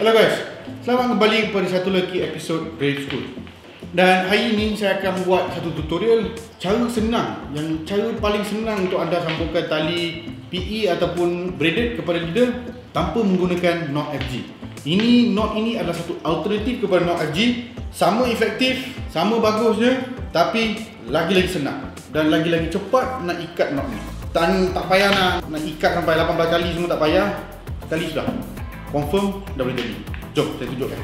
Hello guys, selamat kembali kepada satu lagi episod Brave School. Dan hari ini saya akan buat satu tutorial cara senang, yang cara paling senang untuk anda sambungkan tali PE ataupun braided kepada leader tanpa menggunakan knot FG. Knot ini adalah satu alternatif kepada knot FG, sama efektif, sama bagusnya, tapi lagi-lagi senang dan lagi-lagi cepat nak ikat knot ni. Tak payah nak ikat sampai 18 kali semua, tak payah. Sekali sudah confirm dah boleh jadi. Jom saya tunjukkan.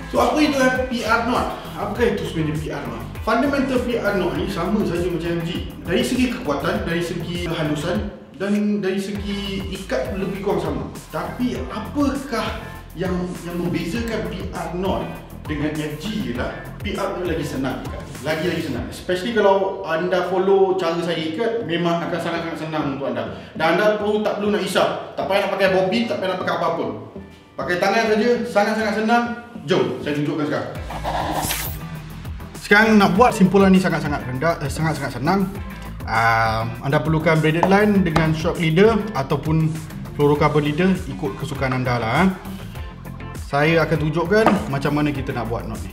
So apa itu PR knot? Apakah itu sebenarnya PR knot? Fundamental PR knot ni sama saja macam MG. Dari segi kekuatan, dari segi halusan dan dari segi ikat lebih kurang sama. Tapi apakah yang membezakan PR knot dengan FG ialah PR knot lagi senang ikat. Lagi-lagi senang. Especially kalau anda follow cara saya ikat, memang akan sangat-sangat senang untuk anda. Dan anda tak perlu nak isap. Tak payah nak pakai bobby, tak payah nak pakai apa-apa. Pakai tangan saja, sangat-sangat senang. Jom, saya tunjukkan sekarang. Sekarang nak buat simpulan ni sangat-sangat rendah, sangat-sangat senang. Anda perlukan braided line dengan shock leader ataupun fluorocarbon leader, ikut kesukaan anda lah. Saya akan tunjukkan macam mana kita nak buat knot ni.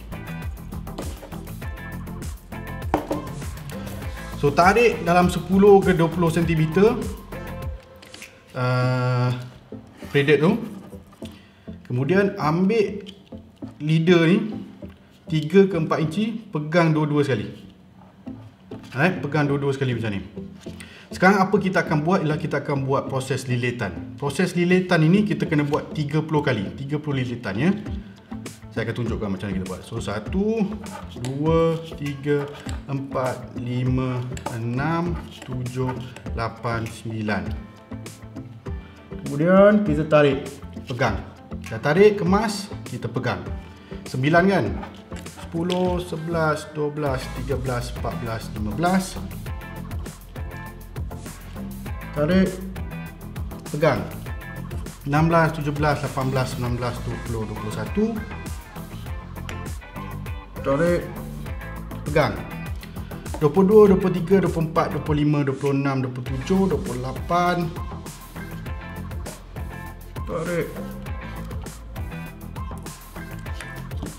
So tarik dalam 10 ke 20 cm braided tu. Kemudian ambil leader ni 3 ke 4 inci, pegang dua-dua sekali. Pegang dua-dua sekali macam ni. Sekarang apa kita akan buat ialah kita akan buat proses lilitan. Proses lilitan ini kita kena buat 30 kali, 30 lilitan ya. Saya akan tunjukkan macam mana kita buat. So 1, 2, 3, 4, 5, 6, 7, 8, 9. Kemudian kita tarik, pegang. Dah tarik, kemas, kita pegang. 9 kan? 10, 11, 12, 13, 14, 15. Tarik, pegang. 16, 17, 18, 19, 20, 21. Tarik, pegang. 22, 23, 24, 25, 26, 27, 28. Tarik.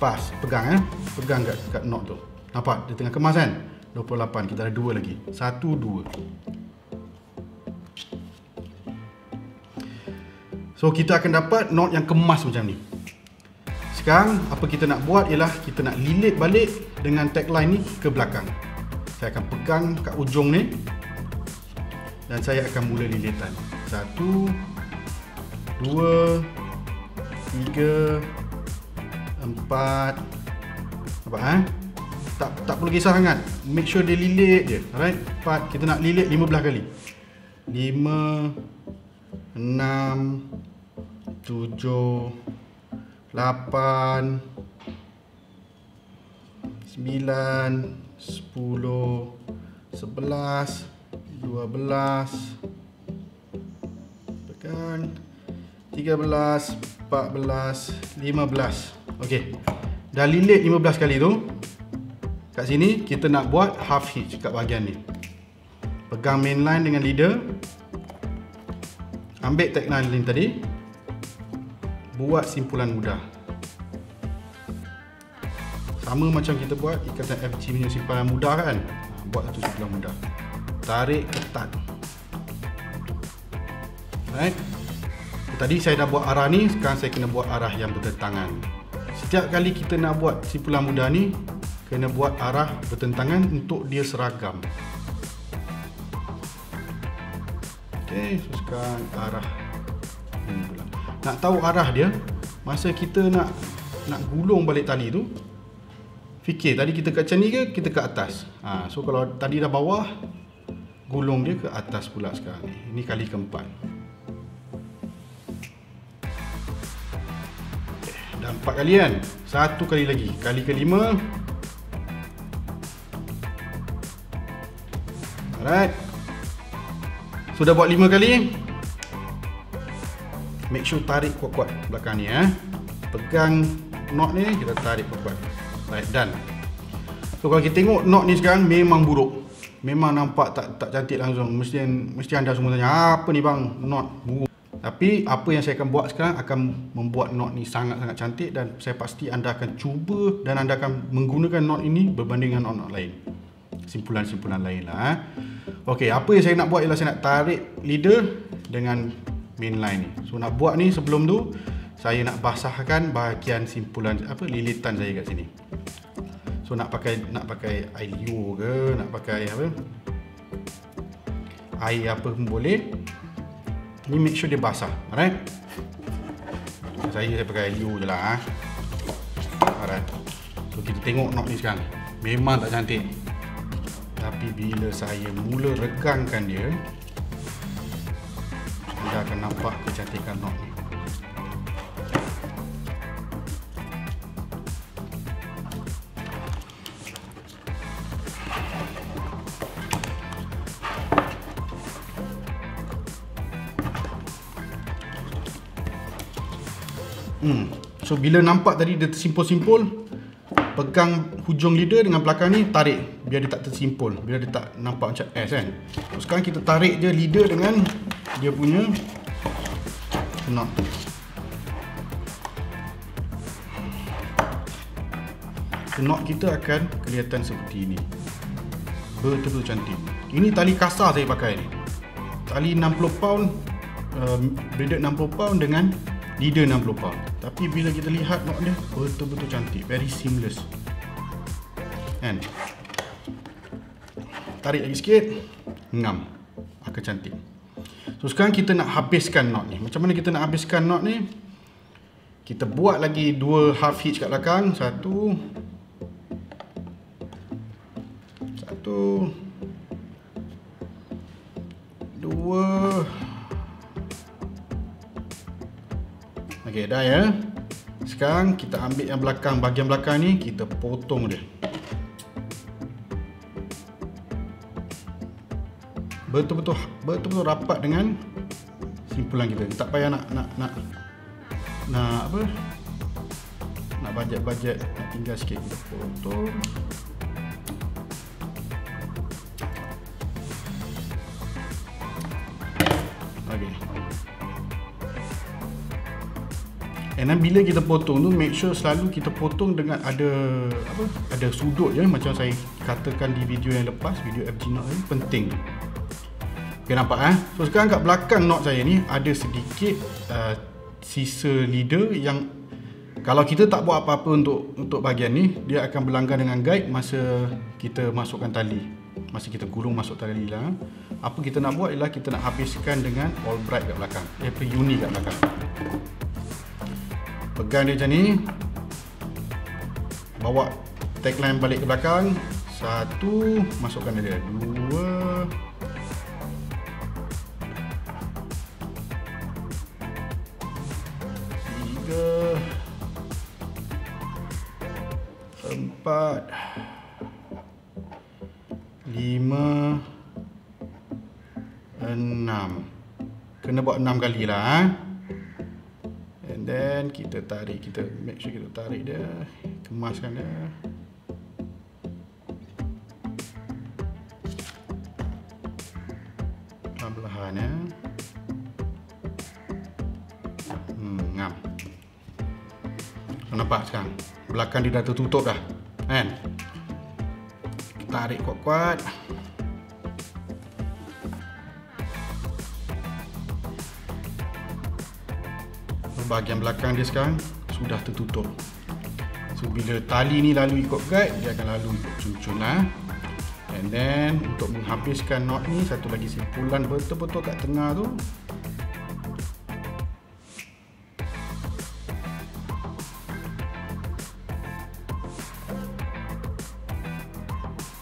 Pas, pegang pegang kat knot tu. Nampak dia tengah kemas kan? 28, kita ada 2 lagi. 1, 2. So kita akan dapat knot yang kemas macam ni. Sekarang apa kita nak buat ialah kita nak lilit balik dengan tagline ni ke belakang. Saya akan pegang kat ujung ni dan saya akan mula lilitan. 1, 2, 3, 4. Nampak tak perlu kisah sangat. Make sure dia lilit je. Alright. 4, kita nak lilit 15 kali. 5, 6, 7, 8, 9, 10, 11, 12, pegang, 13, 14, 15. Okey. Dah lilit 15 kali tu. Kat sini kita nak buat half hitch kat bahagian ni. Pegang main line dengan leader. Ambil tagline tadi. Buat simpulan mudah. Sama macam kita buat ikatan FG punya simpulan mudah kan. Buat satu simpulan mudah. Tarik ketat. Alright. Tadi saya dah buat arah ni, sekarang saya kena buat arah yang bertentangan. Setiap kali kita nak buat simpulan mudah ni, kena buat arah bertentangan untuk dia seragam. Okey, so sekarang arah ini pula. Nak tahu arah dia, masa kita nak gulung balik tali tu, fikir tadi kita kat macam ni ke kita ke atas. So kalau tadi dah bawah, gulung dia ke atas pula sekarang ni. Ini kali keempat. Dah 4 kali kan? 1 kali lagi. Kali kelima. Alright. Sudah buat 5 kali. Make sure tarik kuat-kuat belakang ni Pegang knot ni, kita tarik kuat-kuat. Right, done. So kalau kita tengok knot ni sekarang memang buruk. Memang nampak tak cantik langsung. Mesti anda semua tanya, apa ni bang, knot buruk. Tapi apa yang saya akan buat sekarang akan membuat knot ni sangat-sangat cantik, dan saya pasti anda akan cuba dan anda akan menggunakan knot ini berbanding dengan knot-knot lain, simpulan-simpulan lain lah. Okey, apa yang saya nak buat ialah saya nak tarik leader dengan main line ni. So nak buat ni, sebelum tu saya nak basahkan bahagian simpulan lilitan saya kat sini. So nak pakai air liur ke, nak pakai air apa pun boleh. Ni make sure dia basah, alright? Saya pakai air liur je lah. Alright. So kita tengok knot ni sekarang. Memang tak cantik. Tapi bila saya mula regangkan dia, anda akan nampak kecantikan knot ni. So bila nampak tadi dia tersimpul-simpul, pegang hujung leader dengan belakang ni, tarik biar dia tak tersimpul, biar dia tak nampak macam S kan. So sekarang kita tarik je leader dengan dia punya knot. Knot kita akan kelihatan seperti ini. Betul-betul cantik. Ini tali kasar saya pakai ni. Tali 60 pound, braided 60 pound dengan leader 60 pound. Tapi bila kita lihat knot dia, betul-betul cantik, very seamless kan. Tarik lagi sikit, ngam, akan cantik. So sekarang kita nak habiskan knot ni. Macam mana kita nak habiskan knot ni? Kita buat lagi 2 half hitch kat belakang. Satu, dua. Okey, dah ya. Sekarang kita ambil yang belakang, bahagian belakang ni kita potong dia. Betul-betul rapat dengan simpulan kita. Kita tak payah nak bajet-bajet, nak tinggal sikit, kita potong. Okey. Dan bila kita potong tu, make sure selalu kita potong dengan ada sudut je, macam saya katakan di video yang lepas, video FG knot ni penting. Okay, nampak So sekarang kat belakang knot saya ni ada sedikit sisa leader yang kalau kita tak buat apa-apa untuk bahagian ni, dia akan berlanggar dengan guide masa kita masukkan tali, masa kita gulung masuk tali lah. Apa kita nak buat ialah kita nak habiskan dengan all bright kat belakang, uni kat belakang. Pegang dia macam ni, bawa tagline balik ke belakang. Satu, masukkan dia. Dua, tiga, empat, lima, enam. Kena buat 6 kali lah. And then kita tarik, kita make sure kita tarik dia, kemaskan dia. Perlahan ya. Ngam. Nampak sekarang belakang dia dah tertutup dah kan. Tarik kuat-kuat. Bahagian belakang dia sekarang sudah tertutup. So bila tali ni lalu ikut guide, dia akan lalu ikut cun-cun lah. And then untuk menghabiskan knot ni, satu lagi simpulan betul-betul kat tengah tu.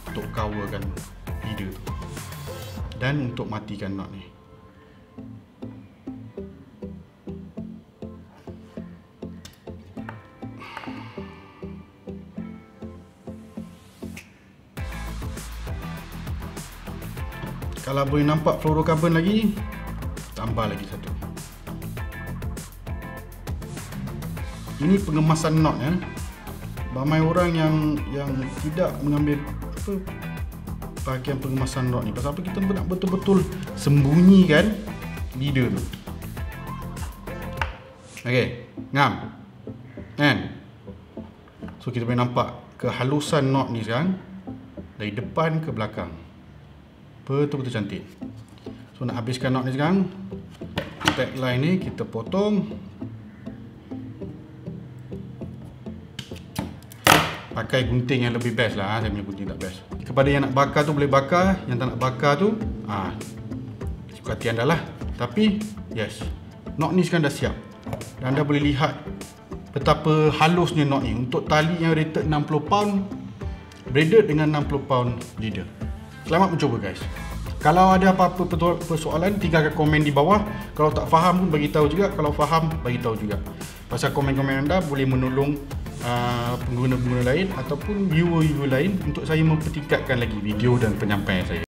Untuk coverkan leader tu. Dan untuk matikan knot ni. Kalau boleh nampak fluorocarbon lagi, tambah lagi satu. Ini pengemasan knot ya. Ramai orang yang tidak mengambil bahagian pengemasan knot ni. Pasal apa? Kita nak betul-betul sembunyikan leader tu. Okey, ngam. Kan? So kita boleh nampak kehalusan knot ni sekarang dari depan ke belakang. Betul-betul cantik. So nak habiskan knot ni sekarang, tagline ni kita potong. Pakai gunting yang lebih best lah. Saya punya gunting tak best. Kepada yang nak bakar tu boleh bakar, yang tak nak bakar tu suka hati anda lah. Tapi yes, knot ni sekarang dah siap. Dan anda boleh lihat betapa halusnya knot ni. Untuk tali yang rated 60 pound, braided dengan 60 pound leader. Selamat mencoba guys. Kalau ada apa-apa persoalan, tinggalkan komen di bawah. Kalau tak faham pun bagi tahu juga. Kalau faham, bagi tahu juga. Pasal komen-komen anda boleh menolong pengguna-pengguna lain ataupun viewer-viewer lain untuk saya mempertingkatkan lagi video dan penyampaian saya.